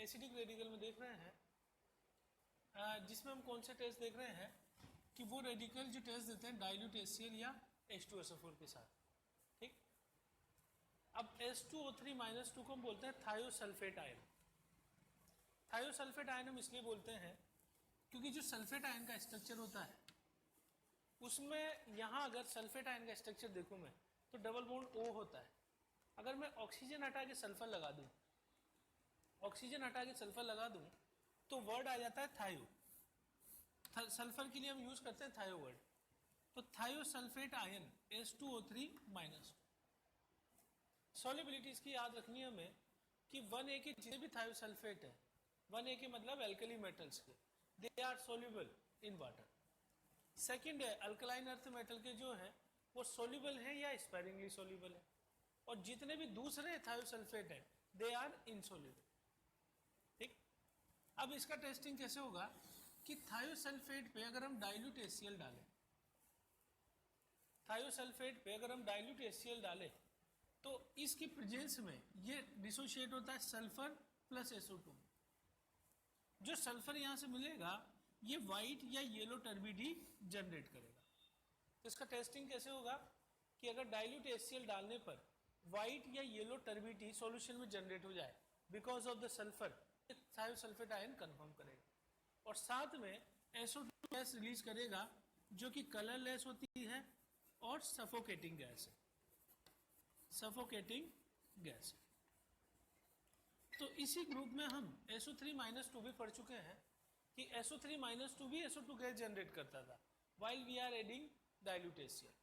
Acidic radical में देख रहे हैं, जिसमें हम कौन से टेस्ट देख रहे हैं कि वो रेडिकल जो टेस्ट देते हैं डाइल्यूट HCl या H2SO4 के साथ। ठीक, अब H2O3- को हम बोलते हैं थायोसल्फेट आयन। थायोसल्फेट आयन हम इसलिए बोलते हैं क्योंकि जो सल्फेट आयन का स्ट्रक्चर होता है उसमें यहाँ अगर सल्फेट आयन का स्ट्रक्चर देखूँ मैं तो डबल बॉन्ड O होता है। अगर मैं ऑक्सीजन हटा के सल्फर लगा दूँ, ऑक्सीजन हटा के सल्फर लगा दूँ तो वर्ड आ जाता है थायो। सल्फर के लिए हम यूज करते हैं थायो वर्ड। तो थायोसल्फेट आयन H2O3-। सॉल्युबिलिटी इसकी याद रखनी है हमें कि 1A के जितने भी थायोसल्फेट है, 1A के मतलब एल्कली मेटल्स के, they are soluble in water. Second है अल्कलाइन अर्थ मेटल के जो है वो सोल्यूबल है या स्पेरिंगली सोल्यूबल है, और जितने भी दूसरे थायोसल्फेट है दे आर इनसोल्यूबल। ठीक, अब इसका टेस्टिंग कैसे होगा कि थायोसल्फेट पे अगर हम डाइल्यूट HCl डालें, थायोसल्फेट पे अगर हम डाइल्यूट HCl डालें तो इसकी प्रेजेंस में ये डिसोशिएट होता है सल्फर प्लस SO2। जो सल्फर यहाँ से मिलेगा ये व्हाइट या येलो टर्बिडी जनरेट करेगा। तो इसका टेस्टिंग कैसे होगा कि अगर डाइल्यूट HCl डालने पर व्हाइट या येलो टर्बिडी सॉल्यूशन में जनरेट हो जाए because of the sulphur, thiosulphate ion confirm करेगा, और साथ में SO2 गैस रिलीज करेगा जो कि कलरलेस होती है और सफोकेटिंग गैस है, सफोकेटिंग गैस। तो इसी ग्रुप में हम SO3- भी पढ़ चुके हैं कि SO3- भी SO2 गैस जनरेट करता था while we are adding dilute HCl।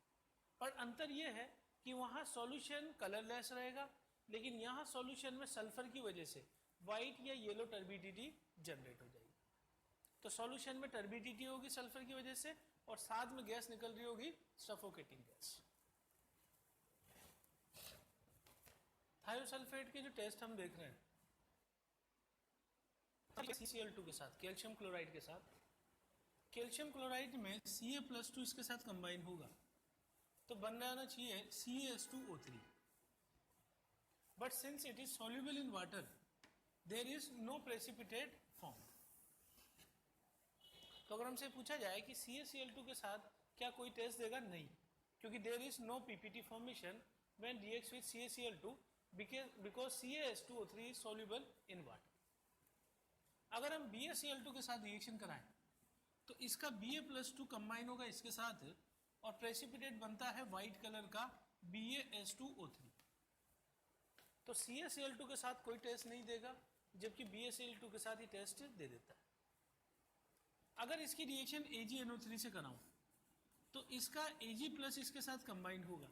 पर अंतर यह है कि वहाँ सॉल्यूशन कलरलेस रहेगा, लेकिन यहाँ सॉल्यूशन में सल्फर की वजह से वाइट या येलो टर्बिडिटी जनरेट हो जाएगी। तो सॉल्यूशन में टर्बिडिटी होगी सल्फर की वजह से, और साथ में गैस निकल रही होगी सफोकेटिंग गैस। थायोसल्फेट के जो टेस्ट हम देख रहे हैं CCl2 के साथ, कैल्शियम क्लोराइड के साथ, कैल्शियम क्लोराइड में Ca+2 इसके साथ कंबाइन होगा तो बन जाना चाहिए CaH2O3। But since it is soluble in water there is no precipitate form. तो अगर हमसे पूछा जाए कि CaCl2 के साथ क्या कोई टेस्ट देगा, नहीं, क्योंकि there is no PPT formation when reacts with CaCl2 because CaH2O3 is soluble in water. अगर हम BaCl2 के साथ रिएक्शन कराएं तो इसका Ba+2 कंबाइन होगा इसके साथ और प्रेसिपिटेट बनता है व्हाइट कलर का BaH2O3। तो CaCl2 के साथ कोई टेस्ट नहीं देगा, जबकि BaCl2 के साथ ही टेस्ट दे देता है। अगर इसकी रिएक्शन AgNO3 से कराऊं तो इसका Ag+ इसके साथ कंबाइन होगा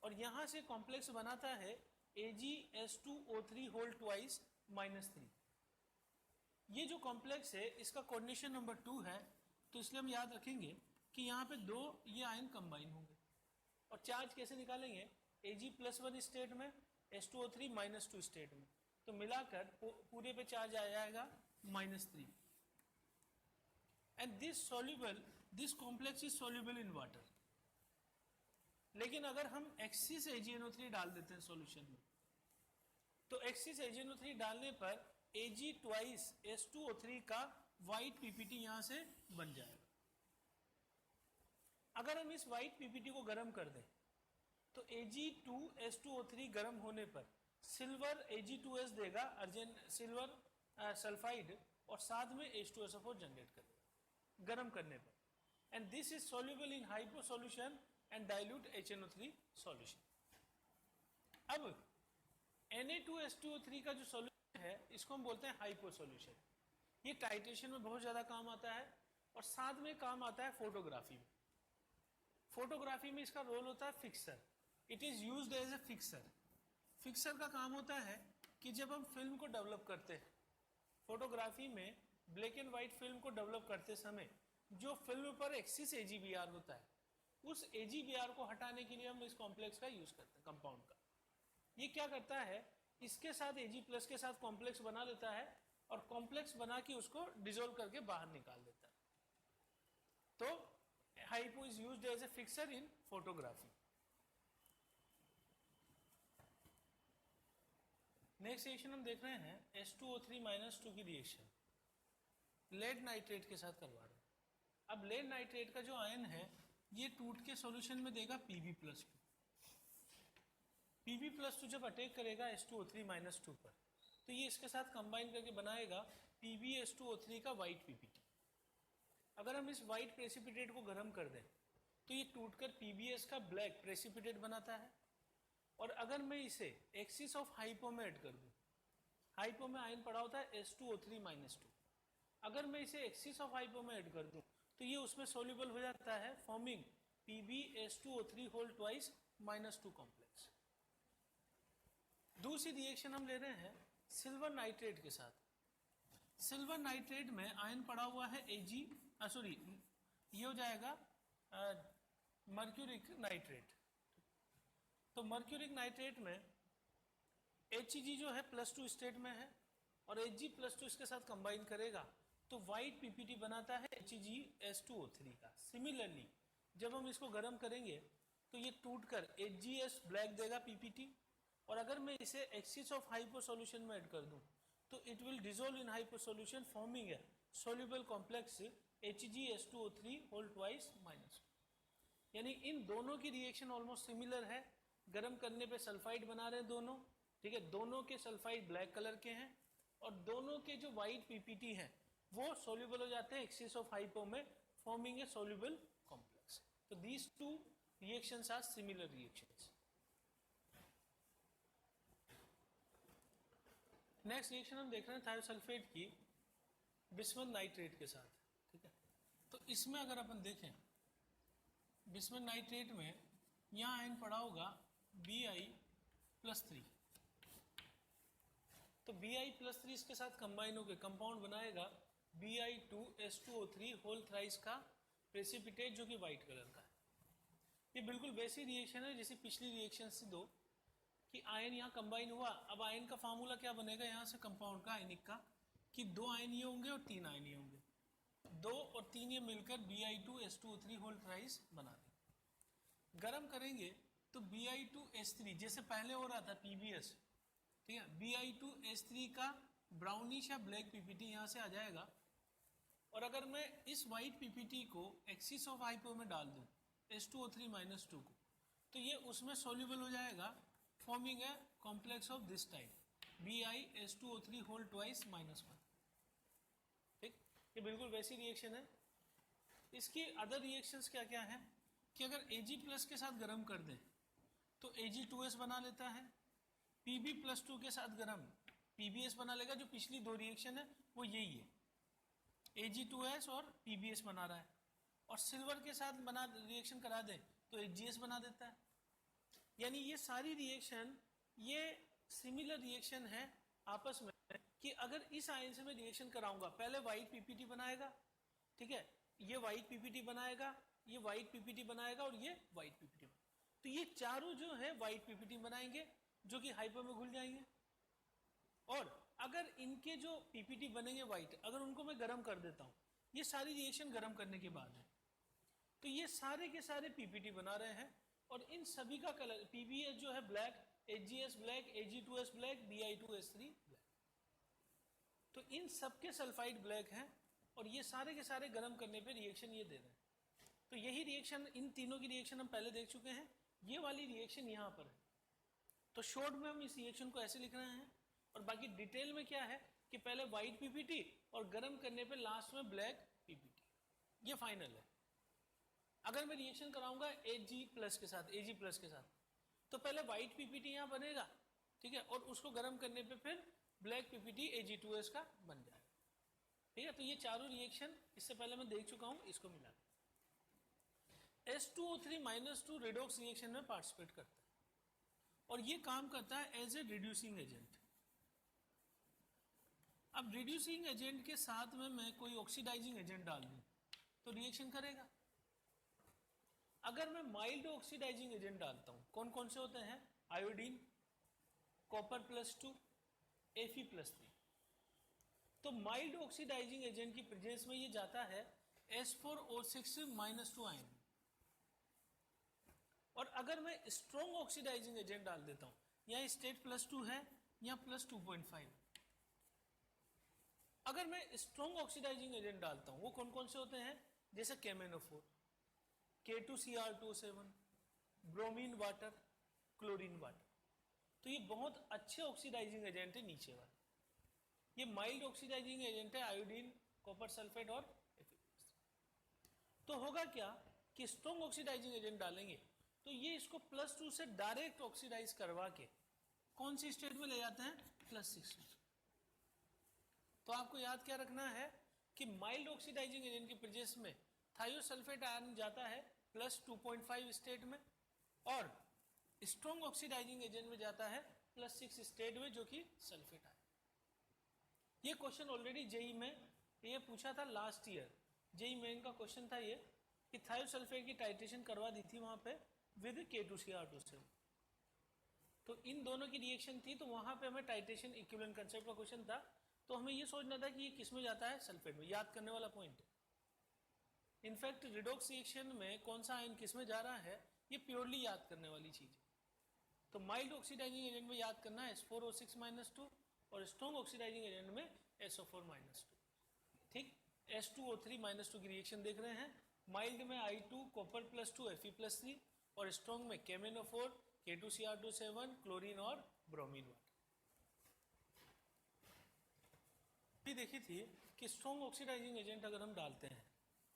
और यहां से कॉम्प्लेक्स बनाता है AgH2O3 होल ट्वाइस -3। ये जो कॉम्प्लेक्स है इसका कोऑर्डिनेशन नंबर 2 है, तो इसलिए हम याद रखेंगे कि यहाँ पे दो ये आयन कंबाइन होंगे। और चार्ज कैसे निकालेंगे, Ag+1 स्टेट में, H2O3- 2 स्टेट में, तो मिलाकर पूरे पे चार्ज आ जाएगा -3। And this complex is soluble in water. लेकिन अगर हम एक्सिस AgNO3 डाल देते हैं सॉल्यूशन में तो एक्सिस AgNO3 डालने पर Ag2H2O3 का व्हाइट PPT यहां से बन जाएगा। अगर हम इस व्हाइट PPT को गर्म कर दें तो Ag2H2O3 गर्म होने पर सिल्वर Ag2S देगा, अर्जेंट सिल्वर सल्फाइड, और साथ में H2SO4 जनरेट करेगा गर्म करने पर। And this is soluble in hypo solution and dilute HNO3 solution. अब Na2H2O3 का जो सॉल्यूशन है इसको हम बोलते हैं हाइपो सॉल्यूशन। ये टाइट्रेशन में बहुत ज़्यादा काम आता है और साथ में काम आता है फोटोग्राफी में। फोटोग्राफी में इसका रोल होता है fixer, it is used as a fixer. Fixer का काम होता है कि जब हम फिल्म को डेवलप करते हैं, फोटोग्राफी में ब्लैक एंड व्हाइट फिल्म को डेवलप करते समय जो फिल्म पर एक्सिस AgBr होता है उस AgBr को हटाने के लिए हम इस कॉम्प्लेक्स का यूज करते हैं, कंपाउंड का। ये क्या करता है, इसके साथ Ag+ के साथ कॉम्प्लेक्स बना लेता है और कॉम्प्लेक्स बना के उसको डिसॉल्व करके बाहर निकाल देता है। तो hypo is used as a fixer in photography. Next reaction हम देख रहे हैं H2O3 माइनस 2 की रिएक्शन लेड नाइट्रेट के साथ करवा रहे हैं। अब लेड नाइट्रेट का जो आयन है ये टूट के सॉल्यूशन में देगा Pb+2। Pb+2 जब अटैक करेगा H2O3 माइनस 2 पर तो ये इसके साथ कंबाइन करके बनाएगा PbH2O3 का वाइट पीपीटी। अगर हम इस वाइट प्रेसिपिटेट को गर्म कर दें तो ये टूटकर PbS का ब्लैक प्रेसिपिटेट बनाता है। और अगर मैं इसे एक्सिस ऑफ हाइपो में ऐड कर दूं, हाइपो में आयन पड़ा होता है H2O3 माइनस 2, अगर मैं इसे एक्सिस ऑफ हाइपो में ऐड कर दूं तो ये उसमें सोल्यूबल हो जाता है forming PbH2O3 whole twice minus 2 complex. दूसरी रिएक्शन हम ले रहे हैं सिल्वर नाइट्रेट के साथ। सिल्वर नाइट्रेट में आयन पड़ा हुआ है सॉरी ये हो जाएगा मर्क्यूरिक नाइट्रेट। तो मर्क्यूरिक नाइट्रेट में Hg जो है +2 स्टेट में है और Hg+2 इसके साथ कंबाइन करेगा तो वाइट पीपीटी बनाता है HgS2O3 का। सिमिलरली जब हम इसको गर्म करेंगे तो ये टूटकर HgS ब्लैक देगा पीपीटी। और अगर मैं इसे एक्सिस ऑफ हाइपो सॉल्यूशन में ऐड कर दूं तो it will dissolve in hypo solution forming a soluble complex HgS2O3 whole twice minus. यानी इन दोनों की रिएक्शन ऑलमोस्ट सिमिलर है। गर्म करने पे सल्फाइड बना रहे हैं दोनों, ठीक है। दोनों के सल्फाइड ब्लैक कलर के हैं और दोनों के जो वाइट पीपीटी हैं वो सोल्यूबल हो जाते हैं एक्सिस ऑफ हाइपो में फॉर्मिंग ए सोल्यूबल कॉम्प्लेक्स। तो these two reactions are similar reactions. Next reaction हम देख रहे हैं थायोसल्फेट की बिस्मथ नाइट्रेट के साथ, ठीक है। तो इसमें अगर अपन देखें बिस्मथ नाइट्रेट में यहाँ आयन पड़ा होगा Bi+3, तो Bi+3 इसके साथ कंबाइन होकर कंपाउंड बनाएगा Bi2S2O3 होल थ्राइस का प्रेसिपिटेट जो कि वाइट कलर का है। ये बिल्कुल वैसी रिएक्शन है जैसे पिछली रिएक्शन से दो कि आयन यहाँ कंबाइन हुआ। अब आयन का फार्मूला क्या बनेगा यहाँ से कंपाउंड का आयनिक का कि 2 आयन ये होंगे और 3 आयन ये होंगे, 2 और 3 ये मिलकर Bi2S2O3 होल थ्राइस बना देंगे। गरम करेंगे तो Bi2S3 जैसे पहले हो रहा था PbS, ठीक है, Bi2S3 का ब्राउनिश या ब्लैक पीपीटी यहाँ से आ जाएगा। और अगर मैं इस वाइट पीपीटी को एक्सिस ऑफ हाइपो में डाल दूँ H2O3 माइनस 2 को तो ये उसमें सोल्यूबल हो जाएगा forming a complex of this type BiH2O3 whole twice minus 1, ठीक। ये बिल्कुल वैसी रिएक्शन है। इसकी अदर रिएक्शंस क्या क्या है कि अगर Ag+ के साथ गर्म कर दें तो Ag2S बना लेता है, Pb+2 के साथ गर्म PbS बना लेगा। जो पिछली दो रिएक्शन है वो यही है, Ag2S और PbS बना रहा है। और सिल्वर के साथ बना रिएक्शन करा दें तो HgS बना देता है। यानी ये सारी रिएक्शन ये सिमिलर रिएक्शन है आपस में कि अगर इस आयन से मैं रिएक्शन कराऊंगा पहले वाइट पीपीटी बनाएगा, ठीक है, ये वाइट पीपीटी बनाएगा, ये वाइट पीपीटी बनाएगा और ये वाइट पीपीटी बनाएगा। तो ये चारों जो है वाइट पीपीटी बनाएंगे जो कि हाइपो में घुल जाएंगे। और अगर इनके जो पीपीटी बनेंगे वाइट, अगर उनको मैं गर्म कर देता हूँ, ये सारी रिएक्शन गर्म करने के बाद है, तो ये सारे के सारे पीपीटी बना रहे हैं और इन सभी का कलर PbS जो है black, HgS black, Ag2S black, Bi2S3 black. तो इन सबके सल्फाइड ब्लैक हैं और ये सारे के सारे गर्म करने पे रिएक्शन ये दे रहे हैं। तो यही रिएक्शन, इन तीनों की रिएक्शन हम पहले देख चुके हैं, ये वाली रिएक्शन यहाँ पर है। तो शॉर्ट में हम इस रिएक्शन को ऐसे लिख रहे हैं और बाकी डिटेल में क्या है कि पहले वाइट पीपीटी और गर्म करने पे लास्ट में ब्लैक पीपीटी, ये फाइनल है। अगर मैं रिएक्शन कराऊंगा Ag+ के साथ, तो पहले वाइट पीपीटी यहाँ बनेगा, ठीक है, और उसको गर्म करने पे फिर ब्लैक पीपीटी Ag2S का बन जाएगा, ठीक है। तो ये चारों रिएक्शन इससे पहले मैं देख चुका हूँ, इसको मिला H2O3 माइनस 2 रेडॉक्स रिएक्शन में पार्टिसिपेट करता है और ये काम करता है एज ए रिड्यूसिंग एजेंट। अब रिड्यूसिंग एजेंट के साथ में मैं कोई ऑक्सीडाइजिंग एजेंट डाल दूं तो रिएक्शन करेगा। अगर मैं माइल्ड ऑक्सीडाइजिंग एजेंट डालता हूं, कौन कौन से होते हैं, आयोडीन, Copper+2, Fe+3, तो माइल्ड ऑक्सीडाइजिंग एजेंट की प्रेजेंस में ये जाता है S4O6 -2 आयन। और अगर मैं स्ट्रॉन्ग ऑक्सीडाइजिंग एजेंट डाल देता हूं, यहाँ स्टेट +2 है यहाँ प्लस 2.5। अगर मैं स्ट्रॉन्ग ऑक्सीडाइजिंग एजेंट डालता हूँ, वो कौन कौन से होते हैं, जैसे KMnO4, K2Cr2O7, bromine water, chlorine water. तो ये बहुत अच्छे ऑक्सीडाइजिंग एजेंट है नीचे वाले। ये माइल्ड ऑक्सीडाइजिंग एजेंट है आयोडीन, कॉपर सल्फेट और Fe+। तो होगा क्या कि स्ट्रॉन्ग ऑक्सीडाइजिंग एजेंट डालेंगे तो ये इसको +2 से डायरेक्ट ऑक्सीडाइज करवा के कौन सी स्टेट में ले जाते हैं, +6 में। तो आपको याद क्या रखना है कि माइल्ड ऑक्सीडाइजिंग एजेंट की प्रेजेंस में थायोसल्फेट आयन जाता है +2.5 स्टेट में, और स्ट्रॉन्ग ऑक्सीडाइजिंग एजेंट में जाता है +6 स्टेट में, जो कि सल्फेट आयन। ये क्वेश्चन ऑलरेडी जेई में ये पूछा था लास्ट ईयर, जेई मेन का क्वेश्चन था ये कि थायोसल्फेट की टाइट्रेशन करवा दी थी वहां पे विद K2Cr2O7। तो इन दोनों की रिएक्शन थी, तो वहां पे हमें टाइट्रेशन इक्विवेलेंट कंसेप्ट का क्वेश्चन था, तो हमें ये सोचना था कि ये किस में जाता है, सल्फेट में। याद करने वाला पॉइंट। इनफैक्ट रिडॉक्स रिएक्शन में कौन सा आयन किस में जा रहा है, ये प्योरली याद करने वाली चीज है। तो माइल्ड ऑक्सीडाइजिंग एजेंट में याद करना है S4O6-2 और स्ट्रॉन्ग ऑक्सीडाइजिंग एजेंट में SO4-2। ठीक, S2O3-2 की रिएक्शन देख रहे हैं। माइल्ड में I2 कॉपर +2 Fe+3 और स्ट्रॉन्ग में KMnO4 K2Cr2O7 क्लोरीन और ब्रोमीन वाटर। देखी थी कि स्ट्रॉन्ग ऑक्सीडाइजिंग एजेंट अगर हम डालते हैं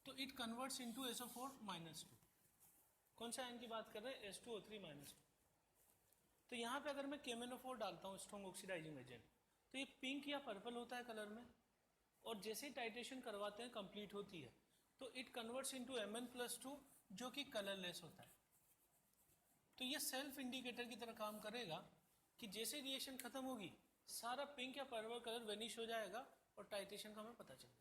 तो इट कन्वर्ट्स इनटू SO4-2। कौन सा आयन की बात कर रहे हैं, S2O3-2। तो यहाँ पे अगर मैं KMnO4 डालता हूँ स्ट्रॉन्ग ऑक्सीडाइजिंग एजेंट, तो ये पिंक या पर्पल होता है कलर में, और जैसे ही टाइट्रेशन करवाते हैं कंप्लीट होती है तो इट कन्वर्ट्स इनटू Mn+2 जो कि कलरलेस होता है। तो ये सेल्फ इंडिकेटर की तरह काम करेगा कि जैसे रिएक्शन खत्म होगी सारा पिंक या पर्पल कलर वेनिश हो जाएगा और टाइट्रेशन का हमें पता चल जाएगा।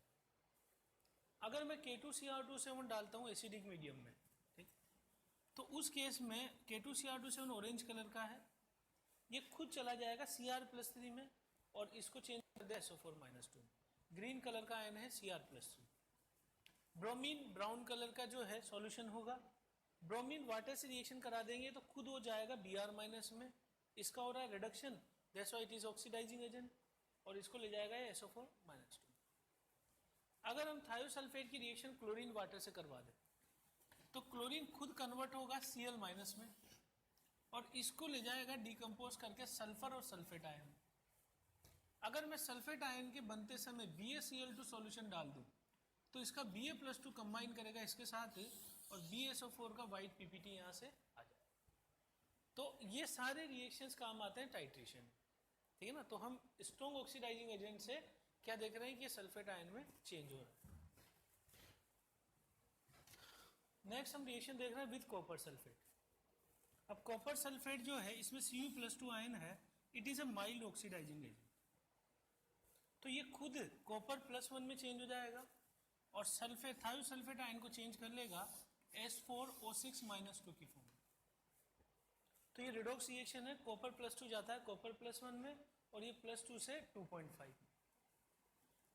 अगर मैं K2Cr2O7 डालता हूँ एसिडिक मीडियम में, ठीक, तो उस केस में K2Cr2O7 ऑरेंज कलर का है, ये खुद चला जाएगा Cr+3 में और इसको चेंज कर दे SO4-2। ग्रीन कलर का आयन है Cr+3। ब्रोमीन ब्राउन कलर का जो है सॉल्यूशन होगा, ब्रोमीन वाटर से रिएक्शन करा देंगे तो खुद हो जाएगा Br- में, इसका हो रहा है reduction, that's why it is oxidising agent, और इसको ले जाएगा SO4-2। अगर हम थायोसल्फेट की रिएक्शन क्लोरीन वाटर से करवा दें तो क्लोरीन खुद कन्वर्ट होगा Cl- में और इसको ले जाएगा डिकम्पोज करके सल्फर और सल्फेट आयन। अगर मैं सल्फेट आयन के बनते समय BaCl2 सॉल्यूशन डाल दूं तो इसका Ba+2 कंबाइन करेगा इसके साथ और BaSO4 का वाइट PPT यहाँ से आ जाएगा। तो ये सारे रिएक्शंस काम आते हैं टाइट्रेशन, ठीक है ना। तो हम स्ट्रॉन्ग ऑक्सीडाइजिंग एजेंट से क्या देख रहे हैं कि सल्फेट आयन में चेंज हो रहा है। नेक्स्ट हम रिएक्शन देख रहे हैं विद कॉपर सल्फेट। अब कॉपर सल्फेट जो है इसमें Cu+2 आयन है, it is a mild oxidising agent. तो ये खुद कॉपर +1 में चेंज हो जाएगा और सल्फेट थायोसल्फेट आयन को चेंज कर लेगा S4O6-2 की फॉर्म में। तो ये रिडॉक्स रिएक्शन है, कॉपर +2 जाता है कॉपर +1 में और ये +2 से 2.5 में।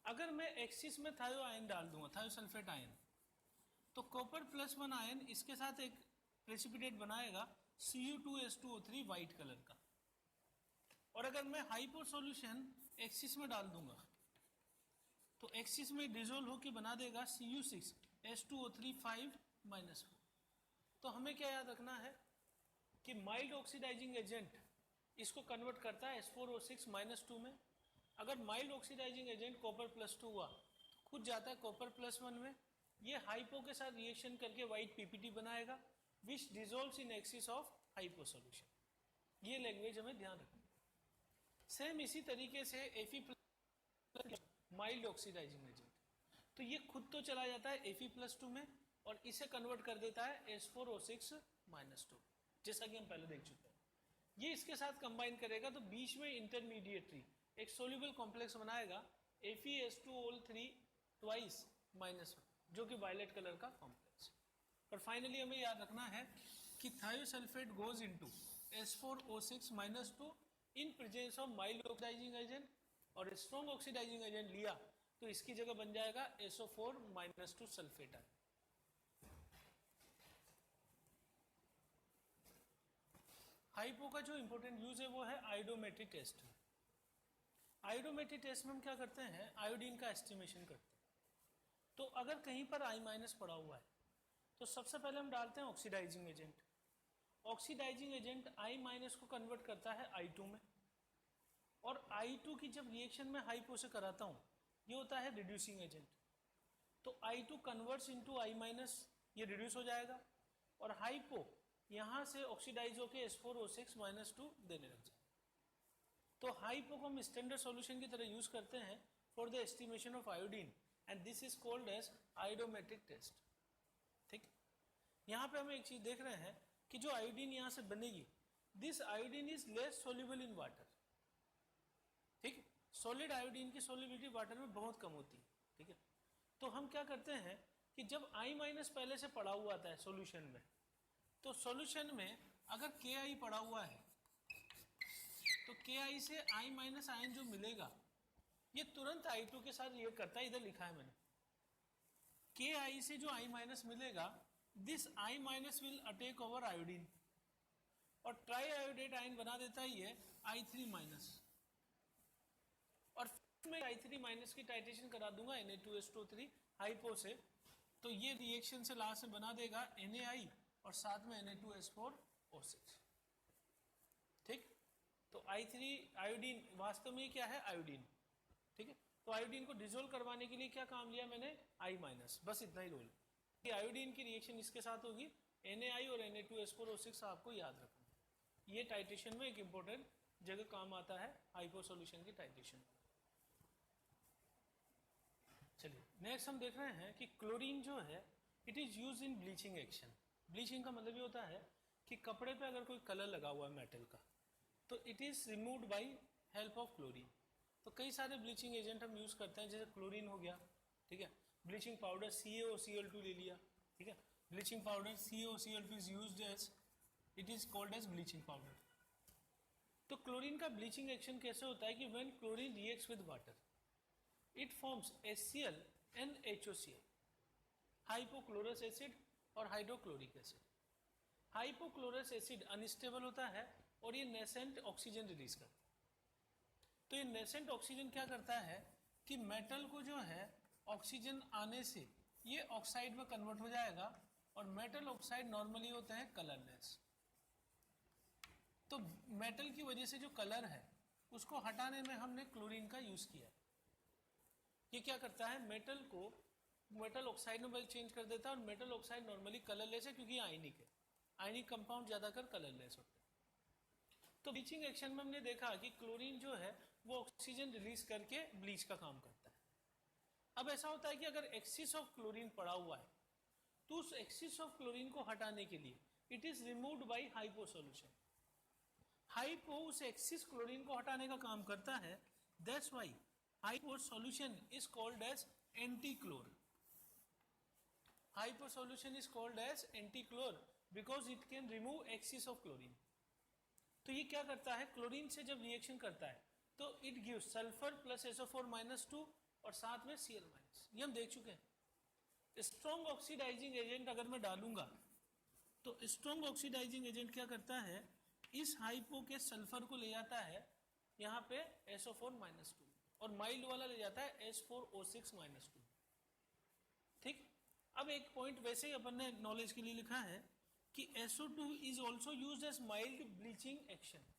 अगर मैं एक्सिस में थायो आयन डाल दूंगा, थायोसल्फेट आयन, तो कॉपर +1 आयन इसके साथ एक प्रेसिपिटेट बनाएगा Cu2S2O3 वाइट कलर का, और अगर मैं हाइपो सॉल्यूशन एक्सिस में डाल दूंगा तो एक्सिस में डिजोल्व होकर बना देगा Cu6S2O3 5-4। तो हमें क्या याद रखना है कि माइल्ड ऑक्सीडाइजिंग एजेंट इसको कन्वर्ट करता है S4O6-2 में। अगर माइल्ड ऑक्सीडाइजिंग एजेंट कॉपर +2 हुआ तो खुद जाता है कॉपर +1 में, ये हाइपो के साथ रिएक्शन करके वाइट PPT बनाएगा which dissolves in excess of hypo solution. ये लैंग्वेज हमें ध्यान रखना। सेम इसी तरीके से Fe+ माइल्ड ऑक्सीडाइजिंग एजेंट, तो ये खुद तो चला जाता है Fe+2 में और इसे कन्वर्ट कर देता है S4O6-2, जैसा कि हम पहले देख चुके हैं। ये इसके साथ कंबाइन करेगा तो बीच में इंटरमीडिएटरी एक सोल्यूबल कॉम्प्लेक्स बनाएगा FeS2O3 2-1, जो कि वायलेट कलर का कॉम्प्लेक्स। और फाइनली हमें याद रखना है कि thiosulphate goes into S4O6-2 in presence of mild oxidising agent, और स्ट्रॉन्ग ऑक्सीडाइजिंग एजेंट लिया तो इसकी जगह बन जाएगा SO4-2 सल्फेट आयन। हाइपो का जो इंपॉर्टेंट यूज है वो है आयोडोमेट्री टेस्ट। आयोडोमेट्री टेस्ट में हम क्या करते हैं, आयोडीन का एस्टिमेशन करते हैं। तो अगर कहीं पर I माइनस पड़ा हुआ है तो सबसे पहले हम डालते हैं oxidising agent. Oxidising agent I minus को कन्वर्ट करता है I2 में, और I2 की जब रिएक्शन में हाइपो से कराता हूँ ये होता है रिड्यूसिंग एजेंट। तो I2 converts into I minus, ये रिड्यूस हो जाएगा, और हाइपो यहाँ से ऑक्सीडाइज होकर H4O6 -2 देने लग जाए। तो हाइपो को हम स्टैंडर्ड सॉल्यूशन की तरह यूज करते हैं for the estimation of iodine, and this is called as iodometric test. ठीक, यहाँ पे हम एक चीज देख रहे हैं कि जो आयोडीन यहाँ से बनेगी, this iodine is less soluble in water. ठीक, सॉलिड आयोडीन की सोल्युबिलिटी वाटर में बहुत कम होती है। ठीक है, तो हम क्या करते हैं कि जब I माइनस पहले से पड़ा हुआ आता है सॉल्यूशन में, तो सॉल्यूशन में अगर Ki पड़ा हुआ है तो Ki से I माइनस आयन जो मिलेगा ये तुरंत I2 के साथ रिएक्ट करता है। इधर लिखा है मैंने, Ki से जो I माइनस मिलेगा, this I minus will attack over iodine और ट्राई आयोडेट आयन बना देता है ये I3 माइनस, और फिर मैं I3 माइनस की टाइट्रेशन करा दूंगा Na2H2O3 हाइपो से, तो ये रिएक्शन से लास्ट में बना देगा NaI और साथ में Na2H4O6। ठीक, तो I3 आयोडीन वास्तव में क्या है, आयोडीन। ठीक है, तो आयोडीन को डिसोल्व करवाने के लिए क्या काम लिया मैंने, I माइनस, बस इतना ही रोल। कि आयोडीन की रिएक्शन इसके साथ होगी NaI और Na2H4O6, आपको याद रखना। ये टाइट्रेशन में एक इंपॉर्टेंट जगह काम आता है, हाइपो सॉल्यूशन की टाइट्रेशन। चलिए नेक्स्ट हम देख रहे हैं कि क्लोरीन जो है it is use in bleaching action. Bleaching का मतलब ये होता है कि कपड़े पे अगर कोई कलर लगा हुआ है मेटल का, तो it is removed bye help of chlorine. तो कई सारे ब्लीचिंग एजेंट हम यूज करते हैं, जैसे क्लोरीन हो गया। ठीक है, ब्लीचिंग पाउडर CaOCl2 ले लिया। ठीक है, bleaching powder CaOCl2 is used as, it is called as bleaching powder. तो क्लोरीन का ब्लीचिंग एक्शन कैसे होता है कि when chlorine reacts with water it forms HCl and HOCl, hypochlorous acid और hydrochloric acid. Hypochlorous acid unstable होता है और ये नेसेंट ऑक्सीजन रिलीज करता है। तो ये नेसेंट ऑक्सीजन क्या करता है कि मेटल को जो है ऑक्सीजन आने से ये ऑक्साइड में कन्वर्ट हो जाएगा, और मेटल ऑक्साइड नॉर्मली होते हैं कलरलेस। तो मेटल की वजह से जो कलर है उसको हटाने में हमने क्लोरीन का यूज किया। ये क्या करता है, मेटल को मेटल ऑक्साइड में चेंज कर देता है, और मेटल ऑक्साइड नॉर्मली कलरलेस है क्योंकि आयनिक है, आयनिक कंपाउंड ज्यादातर कलरलेस होते हैं। तो ब्लीचिंग एक्शन में हमने देखा कि क्लोरीन जो है वो ऑक्सीजन रिलीज करके ब्लीच का काम करता है। अब ऐसा होता है कि अगर एक्सिस ऑफ क्लोरीन पड़ा हुआ है तो उस एक्सिस ऑफ क्लोरीन को हटाने के लिए it is removed by hypo solution. Hypo उस एक्सिस क्लोरीन को हटाने का काम करता है, that's why hypo solution is called as anticlor. Hypo solution is called as anticlor because it can remove excess of chlorine. तो ये क्या करता है, क्लोरीन से जब रिएक्शन करता है तो it gives sulphur plus SO4 -2 और साथ में Cl-। ये हम देख चुके हैं। स्ट्रॉन्ग ऑक्सीडाइजिंग एजेंट अगर मैं डालूंगा तो स्ट्रॉन्ग ऑक्सीडाइजिंग एजेंट क्या करता है, इस हाइपो के सल्फर को ले जाता है यहाँ पे SO4 -2 और माइल्ड वाला ले जाता है H4O6 -2। ठीक, अब एक पॉइंट वैसे ही अपन ने नॉलेज के लिए लिखा है कि SO2 is also used as mild bleaching action.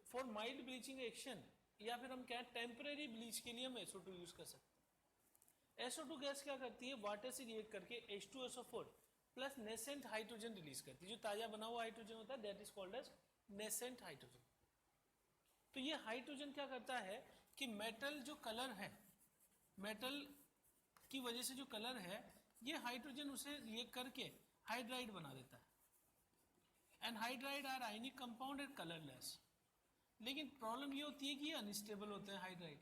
For mild bleaching action या फिर हम क्या टेम्परेरी ब्लीच के लिए हम SO2 यूज कर सकते हैं। SO2 गैस क्या करती है, वाटर से रिएक्ट करके H2SO4 plus nascent hydrogen release करती है। जो ताजा बना हुआ हाइड्रोजन होता है that is called as nascent hydrogen. तो ये हाइड्रोजन क्या करता है कि मेटल जो कलर है, मेटल की वजह से जो कलर है ये हाइड्रोजन उसे रिएक्ट करके हाइड्राइड बना देता है, and hydride are ionic compound and colourless. लेकिन प्रॉब्लम ये होती है कि ये अनस्टेबल होते हैं हाइड्राइड,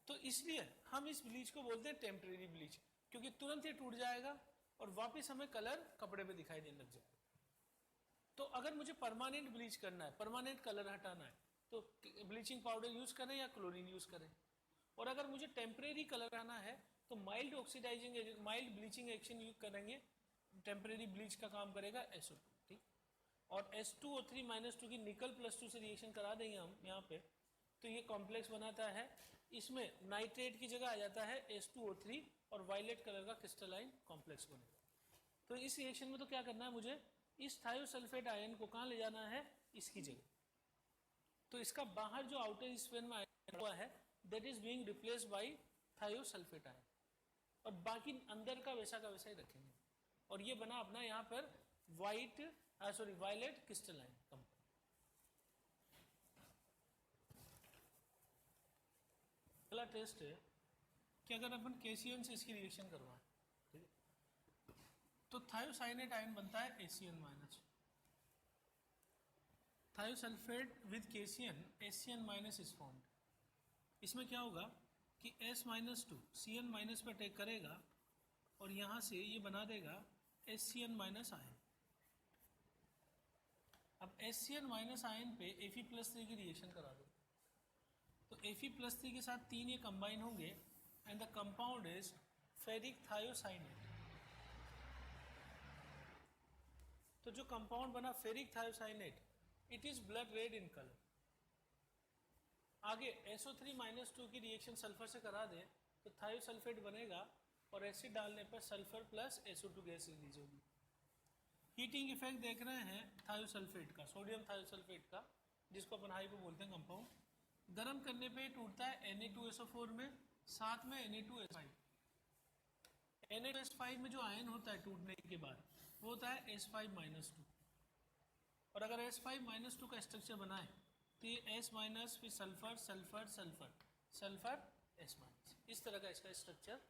तो इसलिए हम इस ब्लीच को बोलते हैं टेम्परेरी ब्लीच, क्योंकि तुरंत ये टूट जाएगा और वापस हमें कलर कपड़े पे दिखाई देने लग जाएगा। तो अगर मुझे परमानेंट ब्लीच करना है, परमानेंट कलर हटाना है, तो ब्लीचिंग पाउडर यूज करें या क्लोरीन यूज करें। और अगर मुझे टेम्परेरी कलर आना है तो mild oxidising agent, mild bleaching action use करेंगे, टेम्परेरी ब्लीच का काम करेगा SO2। ठीक, और H2O3 -2 की निकल +2 से रिएक्शन करा देंगे हम यहाँ पे, तो ये कॉम्प्लेक्स बनाता है। इसमें नाइट्रेट की जगह आ जाता है H2O3 और वायलेट कलर का क्रिस्टलाइन कॉम्प्लेक्स बनेगा। तो इस रिएक्शन में तो क्या करना है मुझे, इस थायोसल्फेट आयन को कहाँ ले जाना है, इसकी जगह। तो इसका बाहर जो आउटर स्फीयर में आयन हुआ है that is being replaced by thiosulphate ion, और बाकी अंदर का वैसा ही रखेंगे। और ये बना अपना यहाँ पर वायलेट क्रिस्टलाइन कंपाउंड। अगला टेस्ट है कि अगर अपन KCN से इसकी रिएक्शन करवाएं, ठीक है, तो थायोसाइनेट आयन बनता है ACN-। Thiosulphate with KCN ACN- is formed. इसमें क्या होगा कि S-2 CN- पर अटैक करेगा और यहाँ से ये बना देगा HCN- आयन। अब HCN- आयन पे Fe+3 की रिएक्शन करा दो, तो Fe+3 के साथ 3 ये कंबाइन होंगे and the compound is ferric thiocyanate. तो जो कंपाउंड बना ferric thiocyanate, it is blood red in colour. आगे SO3-2 की रिएक्शन सल्फर से करा दे तो थायोसल्फेट बनेगा और एसिड डालने पर sulphur plus SO2 gas release होगी। हीटिंग इफेक्ट देख रहे हैं थायोसल्फेट का, सोडियम थायोसल्फेट का, जिसको अपन हाइपो बोलते हैं कंपाउंड। गर्म करने पे टूटता है Na2SO4 में, साथ में Na2S5। Na2S5 में जो आयन होता है टूटने के बाद वो होता है S5-2, और अगर S5-2 का स्ट्रक्चर बनाए तो ये S- फिर sulphur sulphur sulphur sulphur S-, इस तरह का इसका स्ट्रक्चर